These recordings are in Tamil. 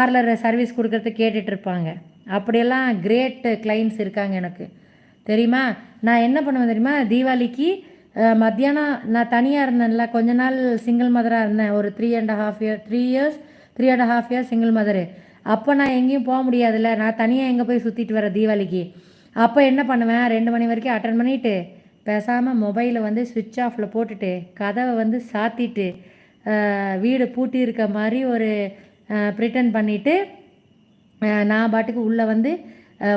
பார்லர் சர்வீஸ் கொடுக்கறது கேட்டுட்ருப்பாங்க. அப்படியெல்லாம் கிரேட் கிளைண்ட்ஸ் இருக்காங்க எனக்கு தெரியுமா. நான் என்ன பண்ணுவேன் தெரியுமா, தீபாவளிக்கு மத்தியானம் நான் தனியாக இருந்தேன்ல, கொஞ்ச நாள் சிங்கிள் மதராக இருந்தேன், ஒரு 3.5 இயர்ஸ் சிங்கிள் மதரு. அப்போ நான் எங்கேயும் போக முடியாதுல்ல, நான் தனியாக எங்கே போய் சுற்றிட்டு வரேன் தீபாவளிக்கு. அப்போ என்ன பண்ணுவேன், 2 மணி வரைக்கும் அட்டன் பண்ணிவிட்டு பேசாமல் மொபைலை வந்து ஸ்விட்ச் ஆஃபில் போட்டுட்டு கதவை வந்து சாத்திட்டு வீடு பூட்டி இருக்க மாதிரி ஒரு ப்ரிட்டன் பண்ணிவிட்டு நான் பாட்டுக்கு உள்ளே வந்து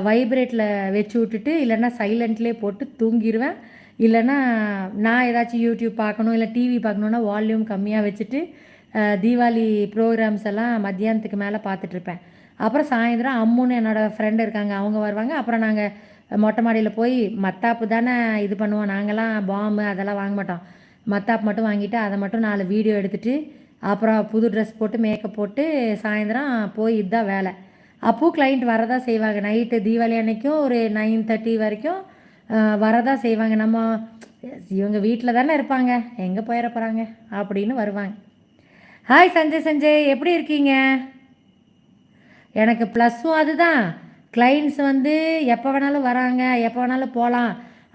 வைப்ரேட்டில் வச்சு விட்டுட்டு இல்லைன்னா சைலண்ட்லேயே போட்டு தூங்கிடுவேன். இல்லைன்னா நான் ஏதாச்சும் யூடியூப் பார்க்கணும் இல்லை டிவி பார்க்கணுன்னா வால்யூம் கம்மியாக வச்சுட்டு தீபாவளி ப்ரோக்ராம்ஸ் எல்லாம் மத்தியானத்துக்கு மேலே பார்த்துட்ருப்பேன். அப்புறம் சாயந்தரம் அம்முன்னு என்னோடய ஃப்ரெண்டு இருக்காங்க, அவங்க வருவாங்க. அப்புறம் நாங்கள் மொட்டை மாடியில் போய் மத்தாப்பு தானே இது பண்ணுவோம், நாங்கள்லாம் பாம்பு அதெல்லாம் வாங்க மாட்டோம். மத்தாப்பு மட்டும் வாங்கிட்டு அதை மட்டும் 4 வீடியோ எடுத்துகிட்டு அப்புறம் புது ட்ரெஸ் போட்டு மேக்கப் போட்டு சாயந்தரம் போய் இதுதான் வேலை. அப்போது கிளைண்ட் வரதான் செய்வாங்க. நைட்டு தீபாவளி அன்னைக்கும் ஒரு 9:30 வரைக்கும் வரதான் செய்வாங்க. நம்ம இவங்க வீட்டில் தானே இருப்பாங்க, எங்கே போயிட போகிறாங்க அப்படின்னு வருவாங்க. ஹாய் சஞ்சய், எப்படி இருக்கீங்க? எனக்கு ப்ளஸ்ஸும் அதுதான், கிளைண்ட்ஸ் வந்து எப்போ வேணாலும் வராங்க, எப்போ வேணாலும் போகலாம்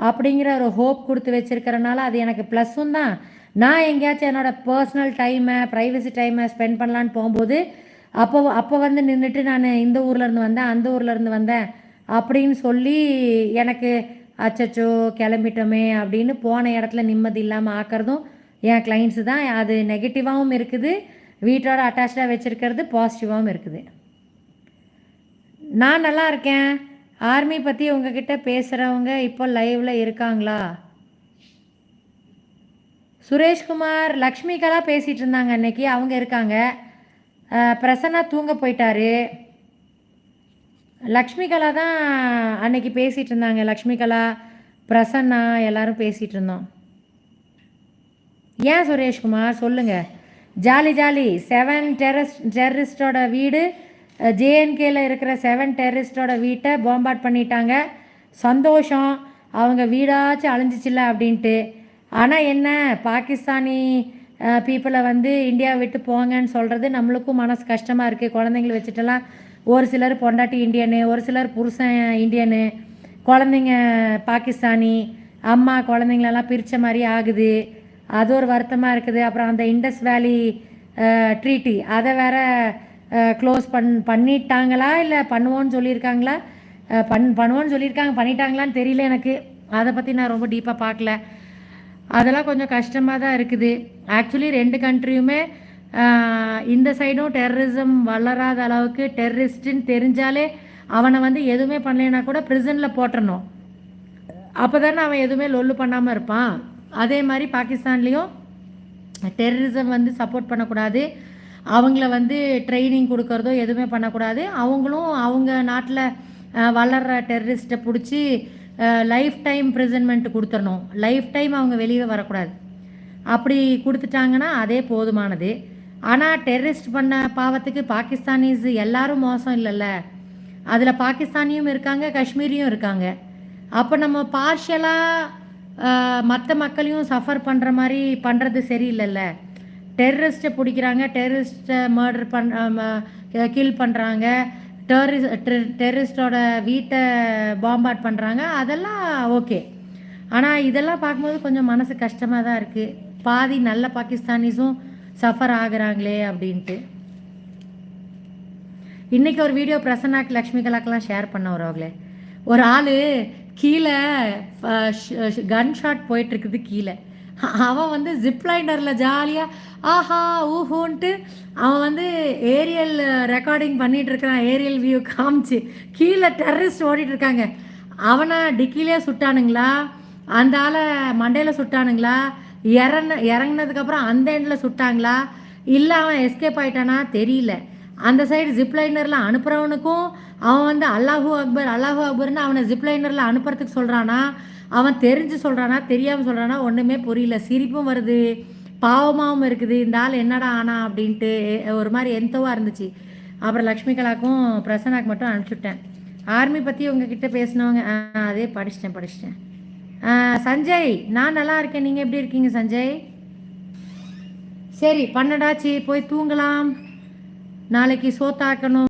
அப்படிங்கிற ஒரு ஹோப் கொடுத்து வச்சுருக்கிறனால அது எனக்கு ப்ளஸ்ஸும் தான். நான் எங்கேயாச்சும் என்னோடய பர்சனல் டைமை ப்ரைவசி டைமை ஸ்பெண்ட் பண்ணலான்னு போகும்போது அப்போ வந்து நின்றுட்டு நான் இந்த ஊர்லேருந்து வந்தேன் அந்த ஊர்லேருந்து வந்தேன் அப்படின்னு சொல்லி எனக்கு அச்சச்சோ கிளம்பிட்டோமே அப்படின்னு போன இடத்துல நிம்மதி இல்லாமல் ஆக்கிறதும் என் கிளைண்ட்ஸு தான். அது நெகட்டிவாகவும் இருக்குது, வீட்டோட அட்டாச்சாக வச்சுருக்கிறது பாசிட்டிவாகவும் இருக்குது. நான் நல்லா இருக்கேன். ஆர்மி பற்றி உங்ககிட்ட பேசுகிறவங்க இப்போ லைவில் இருக்காங்களா? சுரேஷ்குமார் லக்ஷ்மிகலா பேசிகிட்டு இருந்தாங்க அன்னைக்கு, அவங்க இருக்காங்க. பிரசன்னா தூங்க போயிட்டாரு. லக்ஷ்மிகலா தான் அன்னைக்கு பேசிகிட்டு இருந்தாங்க. லக்ஷ்மிகலா பிரசன்னா எல்லோரும் பேசிகிட்டு இருந்தோம். ஏன் சுரேஷ்குமார் சொல்லுங்கள். ஜாலி 7 டெரரிஸ்டோட வீடு, ஜேஎன்கேல இருக்கிற 7 டெரரிஸ்டோட வீட்டை பாம்பார்ட் பண்ணிட்டாங்க. சந்தோஷம், அவங்க வீடாச்சும் அழிஞ்சிச்சில்ல அப்படின்ட்டு. ஆனால் என்ன, பாகிஸ்தானி பீப்புளை வந்து இந்தியா விட்டு போங்கன்னு சொல்கிறது நம்மளுக்கும் மனசு கஷ்டமாக இருக்குது. குழந்தைங்கள வச்சுட்டெல்லாம் ஒரு சிலர் பொண்டாட்டி இந்தியனு, ஒரு சிலர் புருஷன் இந்தியனு, குழந்தைங்க பாகிஸ்தானி, அம்மா குழந்தைங்களெல்லாம் பிரித்த மாதிரி ஆகுது. அது ஒரு வருத்தமாக இருக்குது. அப்புறம் அந்த இண்டஸ் வேலி ட்ரீட்டி அதை வேற க்ளோஸ் பண்ணிட்டாங்களா இல்லை பண்ணுவோன்னு சொல்லியிருக்காங்களா? பண்ணுவோன்னு சொல்லியிருக்காங்க, பண்ணிட்டாங்களான்னு தெரியல எனக்கு. அதை பற்றி நான் ரொம்ப டீப்பாக பார்க்கல. அதெல்லாம் கொஞ்சம் கஷ்டமாக தான் இருக்குது. ஆக்சுவலி 2 கண்ட்ரியுமே இந்த சைடும் டெரரிசம் வளராத அளவுக்கு, டெரரிஸ்ட்டுன்னு தெரிஞ்சாலே அவனை வந்து எதுவுமே பண்ணலைன்னா கூட ப்ரிசனில் போட்டணும், அப்போ தானே அவன் எதுவுமே லொல்லு பண்ணாமல் இருப்பான். அதே மாதிரி பாகிஸ்தான்லேயும் டெரரிசம் வந்து சப்போர்ட் பண்ணக்கூடாது, அவங்கள வந்து ட்ரைனிங் கொடுக்கறதோ எதுவுமே பண்ணக்கூடாது. அவங்களும் அவங்க நாட்டில் வளர்கிற டெரரிஸ்ட்டை பிடிச்சி லைஃப் டைம் ப்ரிசன்மெண்ட் கொடுத்துடணும், லைஃப் டைம் அவங்க வெளியே வரக்கூடாது. அப்படி கொடுத்துட்டாங்கன்னா அதே போதுமானது. ஆனால் டெரரிஸ்ட் பண்ண பாவத்துக்கு பாகிஸ்தானிஸ் எல்லாரும் மோசம் இல்லைல்ல, அதில் பாகிஸ்தானியும் இருக்காங்க, காஷ்மீரியும் இருக்காங்க. அப்போ நம்ம பார்ஷியலாக மற்ற மக்களையும் சஃபர் பண்ணுற மாதிரி பண்ணுறது சரியில்லைல்ல. டெரரிஸ்ட்டை பிடிக்கிறாங்க, டெரரிஸ்ட்டை மர்டர் கில் பண்ணுறாங்க, டெரரிஸ்டோட வீட்டை பாம்பார்ட் பண்ணுறாங்க, அதெல்லாம் ஓகே. ஆனால் இதெல்லாம் பார்க்கும்போது கொஞ்சம் மனசு கஷ்டமாக தான் இருக்குது. பாதி நல்ல பாகிஸ்தானிஸும் சஃபர் ஆகுறாங்களே அப்படின்ட்டு. இன்றைக்கி ஒரு வீடியோ பிரசன்னாக்கு லக்ஷ்மிகலாக்கெல்லாம் ஷேர் பண்ண வரவங்களே, ஒரு ஆள் கீழே கன் ஷாட் போயிட்டுருக்குது கீழே, அவன் வந்து ஜிப்லைனரில் ஜாலியாக ஆஹா ஊஹூன்ட்டு அவன் வந்து ஏரியல் ரெக்கார்டிங் பண்ணிகிட்ருக்கிறான். ஏரியல் வியூ காமிச்சு கீழே டெரரிஸ்ட் ஓடிட்டுருக்காங்க. அவனை டிக்கிலே சுட்டானுங்களா, அந்த ஆளை மண்டையில் சுட்டானுங்களா, இறங்கினதுக்கப்புறம் அந்த எண்டில் சுட்டாங்களா, இல்லை அவன் எஸ்கேப் ஆகிட்டானா தெரியல. அந்த சைடு ஜிப்லைனரில் அனுப்புகிறவனுக்கும் அவன் வந்து அல்லாஹூ அக்பர்னு அவனை ஜிப்லைனரில் அனுப்புறதுக்கு சொல்கிறானா, அவன் தெரிஞ்சு சொல்கிறானா தெரியாமல் சொல்கிறானா ஒன்றுமே புரியல. சிரிப்பும் வருது, பாவமாகவும் இருக்குது. இந்த ஆள் என்னடா ஆனா அப்படின்ட்டு ஒரு மாதிரி எந்தவாக இருந்துச்சு. அப்புறம் லக்ஷ்மிகலாக்கும் பிரசன்னாக்கு மட்டும் அனுப்பிச்சுட்டேன். ஆர்மி பற்றி உங்ககிட்ட பேசினவங்க அதே படிச்சிட்டேன். சஞ்சய், நான் நல்லா இருக்கேன், நீங்கள் எப்படி இருக்கீங்க சஞ்சய்? சரி, 12 போய் தூங்கலாம். நாளைக்கு சோத்தாக்கணும்.